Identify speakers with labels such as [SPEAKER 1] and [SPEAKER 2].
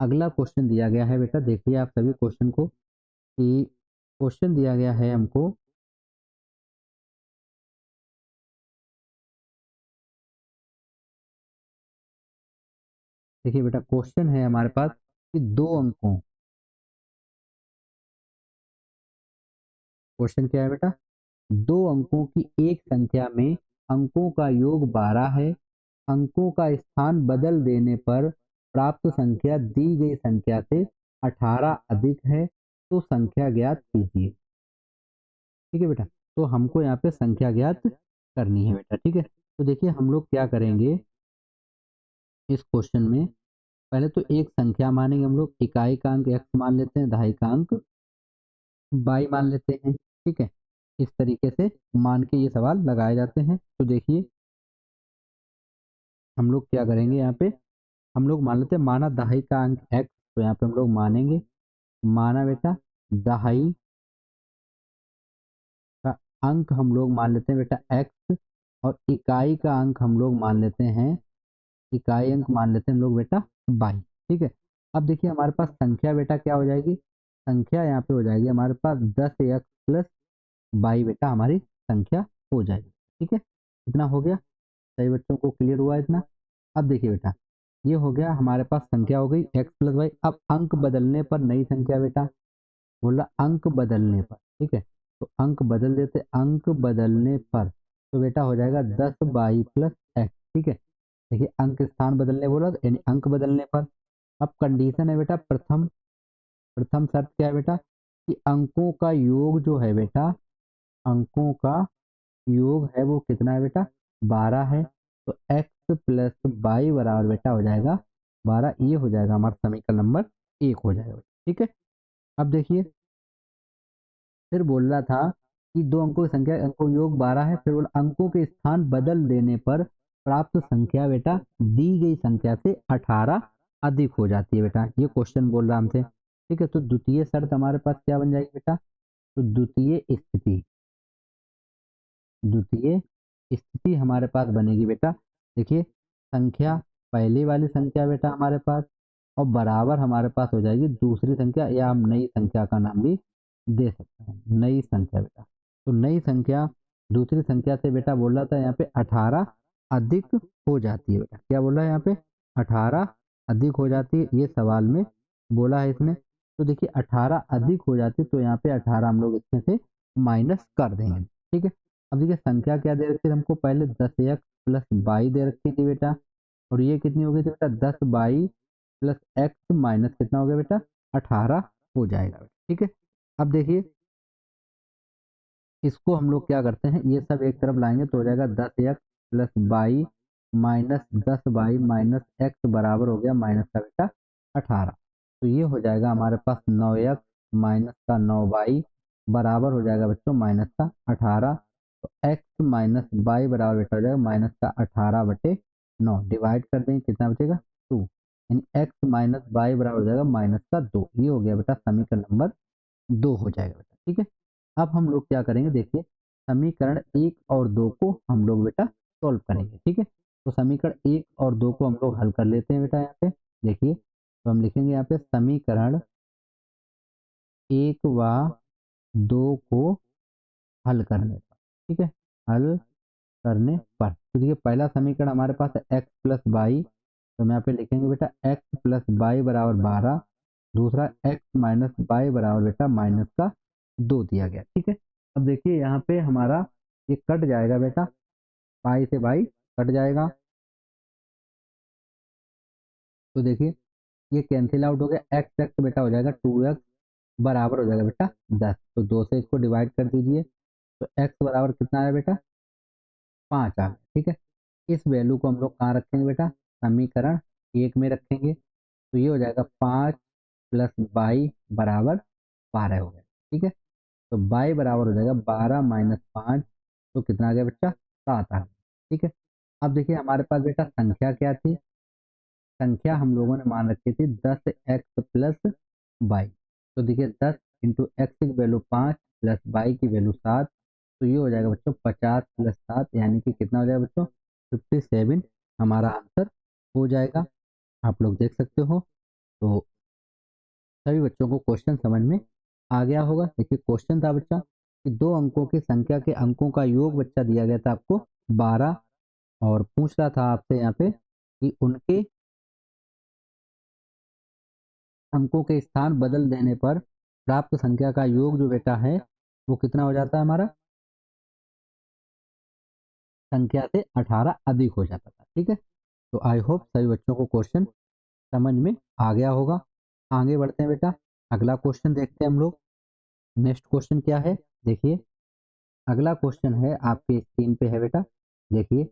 [SPEAKER 1] अगला क्वेश्चन दिया गया है बेटा, देखिए आप सभी क्वेश्चन को कि क्वेश्चन दिया गया है हमको देखिए बेटा क्वेश्चन है हमारे पास कि दो अंकों क्वेश्चन क्या है बेटा, दो अंकों की एक संख्या में अंकों का योग 12 है। अंकों का स्थान बदल देने पर प्राप्त संख्या दी गई संख्या से 18 अधिक है, तो संख्या ज्ञात कीजिए। ठीक है बेटा, तो हमको यहाँ पे संख्या ज्ञात करनी है बेटा। ठीक है, तो देखिए हम लोग क्या करेंगे इस क्वेश्चन में, पहले तो एक संख्या मानेंगे हम लोग, इकाई का अंक x मान लेते हैं, दहाई का अंक y मान लेते हैं। ठीक है, इस तरीके से मान के ये सवाल लगाए जाते हैं। तो देखिए हम लोग क्या करेंगे यहाँ पे, हम लोग मान लेते हैं माना दहाई का अंक x, तो यहाँ पे हम लोग मानेंगे, माना बेटा दहाई का अंक हम लोग मान लेते हैं बेटा x, और इकाई का अंक हम लोग मान लेते हैं, इकाई अंक मान लेते हैं हम लोग बेटा बाई। ठीक है, अब देखिए हमारे पास संख्या बेटा क्या हो जाएगी, संख्या यहाँ पे हो जाएगी हमारे पास 10x प्लस बाई बेटा हमारी संख्या हो जाएगी। ठीक है, इतना हो गया, सही बच्चों को क्लियर हुआ इतना। अब देखिए बेटा ये हो गया हमारे पास, संख्या हो गई x प्लस वाई। अब अंक बदलने पर नई संख्या बेटा, बोला अंक बदलने पर। ठीक है, तो अंक बदल देते, अंक बदलने पर तो बेटा हो जाएगा 10 बाई प्लस एक्स। ठीक है, देखिए अंक स्थान बदलने बोला तो यानी अंक बदलने पर। अब कंडीशन है बेटा प्रथम, प्रथम शर्त क्या है बेटा कि अंकों का योग जो है बेटा, अंकों का योग है वो कितना है बेटा 12 है, तो x प्लस बाई बराबर बेटा हो जाएगा 12, ये हो जाएगा हमारा समीकरण नंबर 1 हो जाएगा। ठीक है, अब देखिए फिर बोल रहा था कि दो अंकों की संख्या, अंकों योग 12 है, फिर बोला अंकों के स्थान बदल देने पर प्राप्त संख्या बेटा दी गई संख्या से 18 अधिक हो जाती है बेटा, ये क्वेश्चन बोल रहा हमसे। ठीक है, तो द्वितीय शर्त हमारे पास क्या बन जाएगी बेटा, तो द्वितीय स्थिति, द्वितीय स्थिति हमारे पास बनेगी बेटा, देखिए संख्या पहली वाली संख्या बेटा हमारे पास, और बराबर हमारे पास हो जाएगी दूसरी संख्या, या हम नई संख्या का नाम भी दे सकते हैं, नई संख्या बेटा। तो नई संख्या दूसरी संख्या से बेटा बोल रहा था यहाँ पे 18 अधिक हो जाती है बेटा, क्या बोला है यहाँ पे 18 अधिक हो जाती है, ये सवाल में बोला है इसने। तो देखिए 18 अधिक हो जाती है, तो यहाँ पे 18 हम लोग इसमें से माइनस कर देंगे। ठीक है, अब देखिए संख्या क्या दे रखी थी हमको, पहले 10x प्लस बाई दे रखी थी बेटा, और ये कितनी हो गई थी बेटा 10 बाई प्लस एक्स माइनस कितना हो गया बेटा 18 हो जाएगा। ठीक है, अब देखिए इसको हम लोग क्या करते हैं, ये सब एक तरफ लाएंगे तो हो जाएगा 10x plus by minus 10 by minus x बराबर हो गया माइनस का बेटा 18, तो ये हो जाएगा हमारे पास 9x माइनस का 9 बाई बराबर हो जाएगा बच्चों माइनस का 18, तो x माइनस बाई बराबर बेटा हो जाएगा माइनस का 18/9, डिवाइड कर देंगे कितना बचेगा 2, यानी x माइनस बाई बराबर हो जाएगा माइनस का 2, ये हो गया बेटा समीकरण नंबर 2 हो जाएगा बेटा। ठीक है, अब हम लोग क्या करेंगे, देखिए समीकरण 1 और 2 को हम लोग बेटा सॉल्व करेंगे। ठीक है, तो समीकरण 1 और 2 को हम लोग हल कर लेते हैं बेटा यहाँ पे, देखिए तो हम लिखेंगे यहाँ पे समीकरण 1 व 2 को हल करने पर। ठीक है, हल करने पर तो देखिए पहला समीकरण हमारे पास है एक्स प्लस बाई, तो हम यहाँ पे लिखेंगे बेटा एक्स प्लस बाई बराबर 12, दूसरा एक्स माइनस बाई बराबर बेटा माइनस का 2 दिया गया। ठीक है, अब देखिए यहाँ पे हमारा ये कट जाएगा बेटा, बाई से बाई कट जाएगा, तो देखिए ये कैंसिल आउट हो गया, एक्स एक्स बेटा हो जाएगा 2x बराबर हो जाएगा बेटा 10, तो 2 से इसको डिवाइड कर दीजिए, तो x बराबर कितना है बेटा 5 आ गया। ठीक है, इस वैल्यू को हम लोग कहाँ रखेंगे बेटा, समीकरण 1 में रखेंगे, तो ये हो जाएगा 5 प्लस बाई बराबर 12 हो गया। ठीक है, तो बाई बराबर हो जाएगा 12 माइनस 5, तो कितना आ गया बच्चा 7 आ गया। ठीक है, अब देखिए हमारे पास बेटा संख्या क्या थी, संख्या हम लोगों ने मान रखी थी 10x प्लस बाई, तो देखिए 10 इंटू एक्स की वैल्यू 5 प्लस बाई की वैल्यू 7, तो ये हो जाएगा बच्चों 50 प्लस 7 यानी कि कितना हो जाएगा बच्चों 57 हमारा आंसर हो जाएगा, आप लोग देख सकते हो। तो सभी बच्चों को क्वेश्चन समझ में आ गया होगा। देखिए क्वेश्चन था बच्चा कि 2 अंकों की संख्या के अंकों का योग बच्चा दिया गया था आपको 12 और पूछ रहा था आपसे यहाँ पे कि उनके अंकों के स्थान बदल देने पर प्राप्त संख्या का योग जो बेटा है वो कितना हो जाता है हमारा, संख्या से 18 अधिक हो जाता था। ठीक है, तो आई होप सभी बच्चों को क्वेश्चन समझ में आ गया होगा। आगे बढ़ते हैं बेटा, अगला क्वेश्चन देखते हैं हम लोग। नेक्स्ट क्वेश्चन क्या है, देखिए अगला क्वेश्चन है आपके स्क्रीन पे है बेटा। देखिए